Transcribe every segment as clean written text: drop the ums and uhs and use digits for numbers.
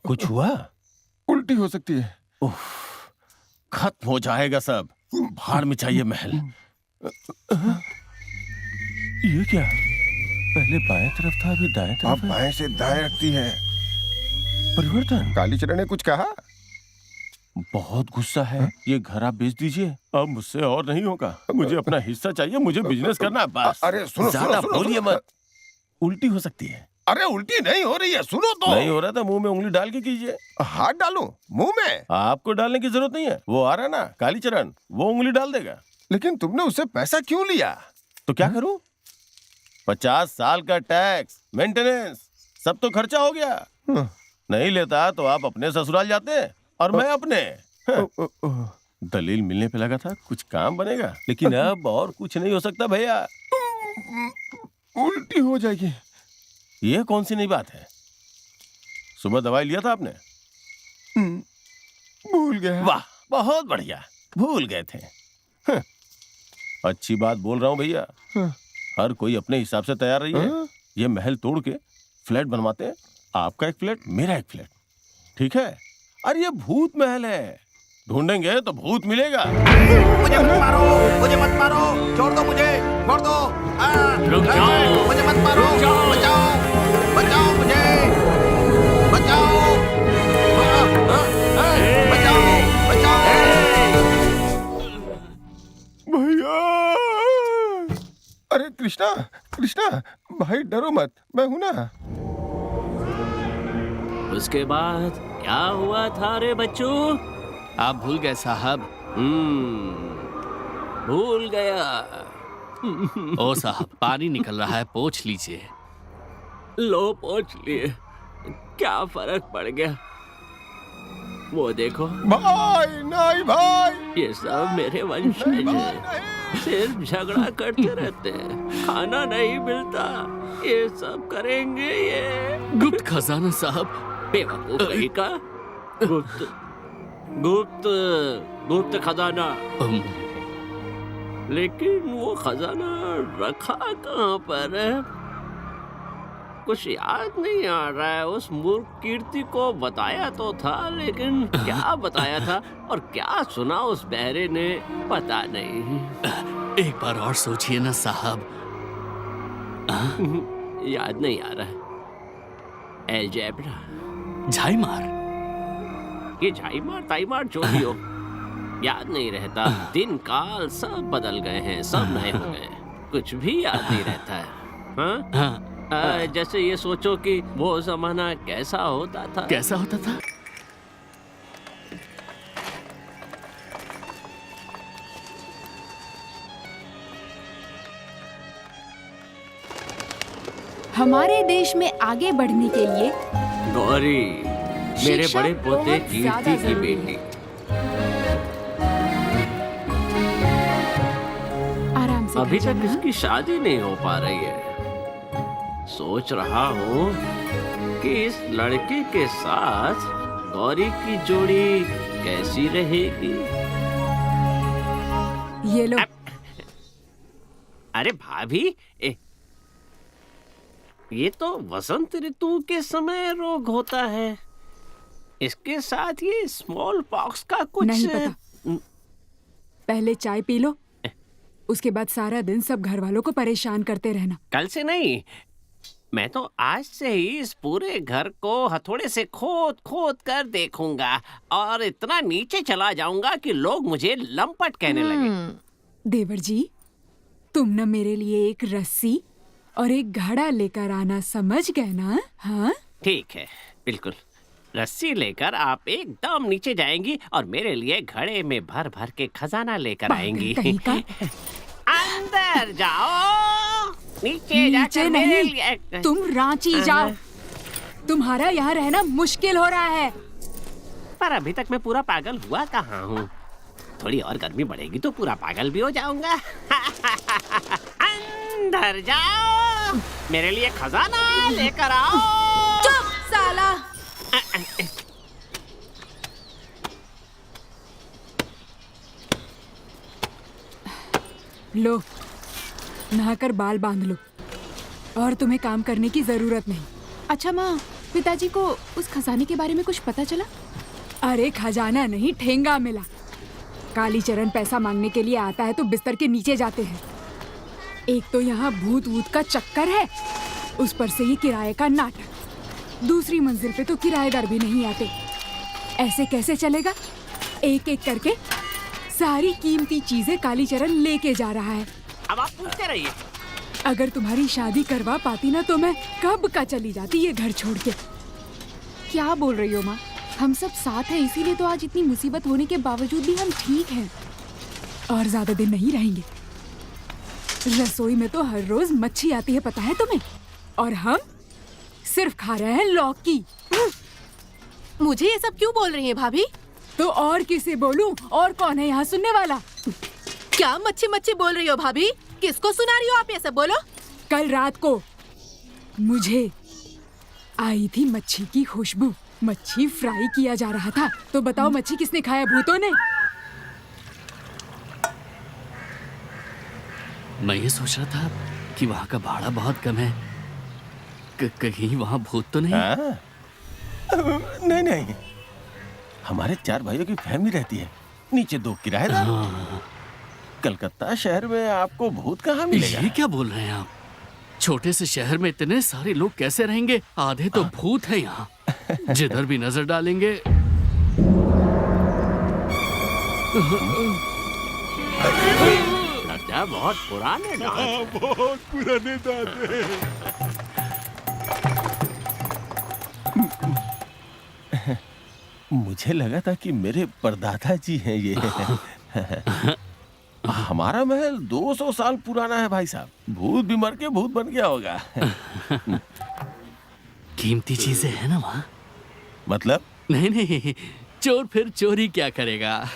कुछ हुआ? उल्टी हो सकती है। उफ, खत्म हो जाएगा सब। भाड़ में चाहिए महल। ये क्या? पहले बाएं तरफ था, अभी दाएं तरफ अब है। बाएं से दाएं रखती है। परिवर्तन? कालीचरण ने कुछ कहा? बहुत गुस्सा है। ये घर आप बेच दीजिए, अब मुझसे और नहीं होगा। मुझे अपना हिस्सा चाहिए, मुझे बिजनेस करना है बस। अरे सुनो ज्यादा सुनो बोलिए सुनो। मत, उल्टी हो सकती है। अरे उल्टी नहीं हो रही है, सुनो तो। नहीं हो रहा था, मुंह में उंगली डाल के कीजिए। हाथ डालूं मुंह में? आपको डालने की जरूरत नहीं है, वो आ रहा है ना कालीचरण, वो उंगली डाल देगा। लेकिन तुमने उससे पैसा क्यों लिया? तो क्या करूं? 50 साल का टैक्स, मेंटेनेंस, सब तो खर्चा हो गया। नहीं लेता तो आप अपने ससुराल जाते और मैं अपने। दलील मिलने पे लगा था कुछ काम बनेगा, लेकिन अब और कुछ नहीं हो सकता भैया। उल्टी हो जाएगी। ये कौन सी नई बात है? सुबह दवाई लिया था आपने? भूल गया। वाह, बहुत बढ़िया, भूल गए थे। अच्छी बात बोल रहा हूँ भैया। हर कोई अपने हिसाब से तैयार रही है। ये महल तोड़ के फ्लैट बनवाते हैं, आपका एक फ्लैट, मेरा एक फ्लैट, ठीक है? अरे ये भूत महल है, ढूंढेंगे तो भूत मिलेगा। मुझे मत मारो, मुझे मत मारो, छोड़ दो मुझे, छोड़ दो। रुक जाओ, मुझे मत मारो, बचाओ, बचाओ मुझे, बचाओ, बचाओ, बचाओ। भैया! अरे कृष्णा, कृष्णा, भाई डरो मत, मैं हूं ना। उसके बाद क्या हुआ था रे बच्चों? आप भूल गए साहब। भूल गया। ओ साहब, पानी निकल रहा है, पोंछ लीजिए। लो पोंछ लिए, क्या फर्क पड़ गया? वो देखो, भाई नहीं भाई, ये सब मेरे वंशज हैं, सिर्फ झगड़ा करते रहते हैं, खाना नहीं मिलता, ये सब करेंगे ये। गुप्त खजाना साहब। बेवकूफ कहीं का। गुप्त गुप्त गुप्त खजाना। लेकिन वो खजाना रखा कहाँ पर है? कुछ याद नहीं आ रहा है। उस मूर्ख कीर्ति को बताया तो था, लेकिन क्या बताया था और क्या सुना उस बहरे ने, पता नहीं। एक बार और सोचिए ना साहब। याद नहीं आ रहा है। एलजेब्रा, झाईमार। ये झाईमार ताईमार जो भी हो, याद नहीं रहता। दिन काल सब बदल गए हैं, सब नए हो गए, कुछ भी याद नहीं रहता है। हाँ? हाँ, जैसे ये सोचो कि वो जमाना कैसा होता था। कैसा होता था? हमारे देश में आगे बढ़ने के लिए गौरी, मेरे शिक्षा बड़े पोते बहुत ज्यादा कीर्ति की जरूरी है। बेटी। आराम से अभी घर तक जाना। इसकी शादी नहीं हो पा रही है। सोच रहा हूँ कि इस लड़के के साथ गौरी की जोड़ी कैसी रहेगी। ये लो। अरे भाभी, ये तो वसंत ऋतु के समय रोग होता है। इसके साथ ये स्मॉल पॉक्स का कुछ नहीं पता। पहले चाय पी लो, उसके बाद सारा दिन सब घर वालों को परेशान करते रहना। कल से नहीं, मैं तो आज से ही इस पूरे घर को हथौड़े से खोद खोद कर देखूंगा और इतना नीचे चला जाऊंगा कि लोग मुझे लंपट कहने लगे। देवर जी, तुम न मेरे लिए एक रस्सी और एक घड़ा लेकर आना, समझ गए ना? हाँ, ठीक है, बिल्कुल। रस्सी लेकर आप एकदम नीचे जाएंगी और मेरे लिए घड़े में भर भर के खजाना लेकर आएंगी। कहीं का। अंदर जाओ, नीचे जाकर मेरे नहीं, लिए। तुम रांची जाओ। तुम्हारा यहाँ रहना मुश्किल हो रहा है। पर अभी तक मैं पूरा पागल हुआ कहाँ हूँ। थोड़ी और गर्मी बढ़ेगी तो पूरा पागल भी हो जाऊंगा। अंदर जाओ, मेरे लिए खजाना लेकर आओ। चुप साला। लो, नहाकर बाल बांध लो। और तुम्हें काम करने की जरूरत नहीं। अच्छा माँ, पिताजी को उस खजाने के बारे में कुछ पता चला? अरे खजाना नहीं, ठेंगा मिला। कालीचरण पैसा मांगने के लिए आता है तो बिस्तर के नीचे जाते हैं। एक तो यहाँ भूत वूत का चक्कर है, उस पर से ये किराए का नाटक। दूसरी मंजिल पे तो किराएदार भी नहीं आते। ऐसे कैसे चलेगा? एक एक करके सारी कीमती चीजें कालीचरण लेके जा रहा है। अब आप पूछते रहिए। अगर तुम्हारी शादी करवा पाती ना तो मैं कब का चली जाती ये घर छोड़ के। क्या बोल रही हो माँ? हम सब साथ हैं, इसीलिए तो आज इतनी मुसीबत होने के बावजूद भी हम ठीक हैं। और ज्यादा दिन नहीं रहेंगे। रसोई में तो हर रोज मच्छी आती है, पता है तुम्हें? और हम सिर्फ खा रहे हैं लौकी। मुझे ये सब क्यों बोल रही हैं भाभी? तो और किसे बोलूं? और कौन है यहाँ सुनने वाला? क्या मच्छी मच्छी बोल रही हो भाभी? किसको सुना रही हो आप ये सब? बोलो। कल रात को मुझे आई थी मच्छी की खुशबू। मच्छी फ्राई किया जा रहा था। तो बताओ मच्छी किसने खाया? भूतों ने। मैं ये सोच रहा था कि वहाँ का भाड़ा बहुत कम है। कहीं वहाँ भूत तो नहीं? हाँ? नहीं नहीं, हमारे 4 भाइयों की फैमिली रहती है, नीचे 2 किराएदार। कलकत्ता शहर में आपको भूत कहाँ मिलेगा? ये क्या बोल रहे हैं आप? छोटे से शहर में इतने सारे लोग कैसे रहेंगे? आधे तो भूत है यहाँ। जिधर भी नजर डालेंगे। लगता है बहुत पुराने डांस। बहुत पुराने दादे। मुझे लगा था कि मेरे परदादा जी हैं ये। हमारा महल 200 साल पुराना है भाई साहब। भूत भी मर के भूत बन गया होगा। कीमती चीजें हैं ना वहाँ? मतलब? नहीं नहीं, चोर फिर चोरी क्या करेगा?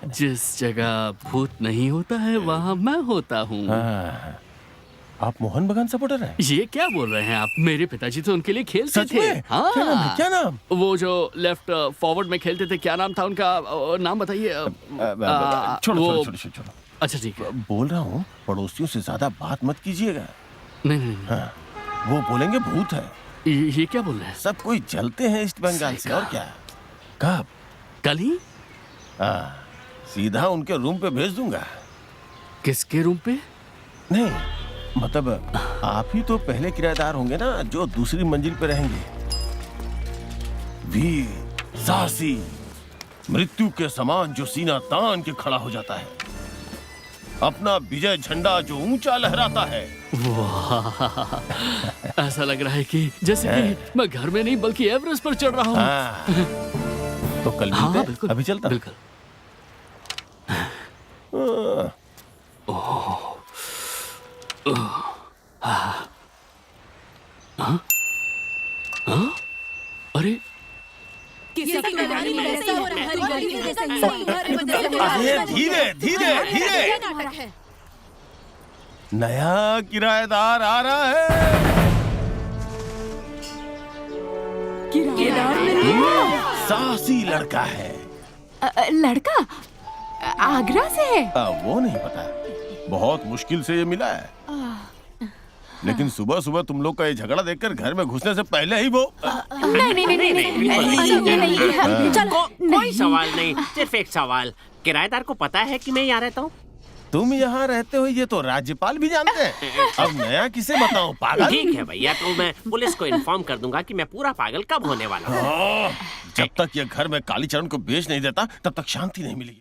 जिस जगह भूत नहीं होता है वहाँ मैं होता हूँ। हाँ, आप मोहन बगान सपोर्टर हैं? ये क्या बोल रहे हैं आप? मेरे पिताजी तो उनके लिए खेलते सच थे। में? हाँ। क्या नाम है? क्या नाम? वो जो लेफ्ट फॉरवर्ड में खेलते थे, क्या नाम था उनका? नाम बताइए। छोड़ो छोड़ो छोड़ो। अच्छा ठीक है। बोल रहा हूँ पड़ोसियों से ज्यादा बात मत कीजिएगा। नहीं नहीं, नहीं। हाँ, वो बोलेंगे भूत है। ये क्या बोल रहे हैं? सब कोई जलते हैं ईस्ट बंगाल से, और क्या? कब? कल ही? हाँ, सीधा उनके रूम पे भेज दूंगा। किसके रूम पे? नहीं मतलब आप ही तो पहले किराएदार होंगे ना जो दूसरी मंजिल पे रहेंगे। वीर साहसी, मृत्यु के समान जो सीना तान के खड़ा हो जाता है, अपना विजय झंडा जो ऊंचा लहराता है। वाह, ऐसा लग रहा है कि जैसे कि मैं घर में नहीं बल्कि एवरेस्ट पर चढ़ रहा हूँ। हाँ, तो कल मिलते हाँ हैं? बिल्कुल, अभी चलता। बिल्कुल। अरे अरे धीरे धीरे धीरे, नया किराएदार आ रहा है। किराएदार नहीं? साहसी लड़का है। लड़का आगरा से है? वो नहीं पता, बहुत मुश्किल से ये मिला है। लेकिन सुबह सुबह तुम लोग का ये झगड़ा देखकर घर में घुसने से पहले ही वो कोई सवाल नहीं, सिर्फ एक सवाल। किराएदार को पता है कि मैं यहाँ रहता हूँ? तुम यहाँ रहते हो ये तो राज्यपाल भी जानते हैं। अब नया किसे बताऊँ, पागल? ठीक है भैया, तो मैं पुलिस को इन्फॉर्म कर दूंगा कि मैं पूरा पागल कब होने वाला हूँ। जब तक ये घर में कालीचरण को बेच नहीं देता तब तक शांति नहीं मिलेगी।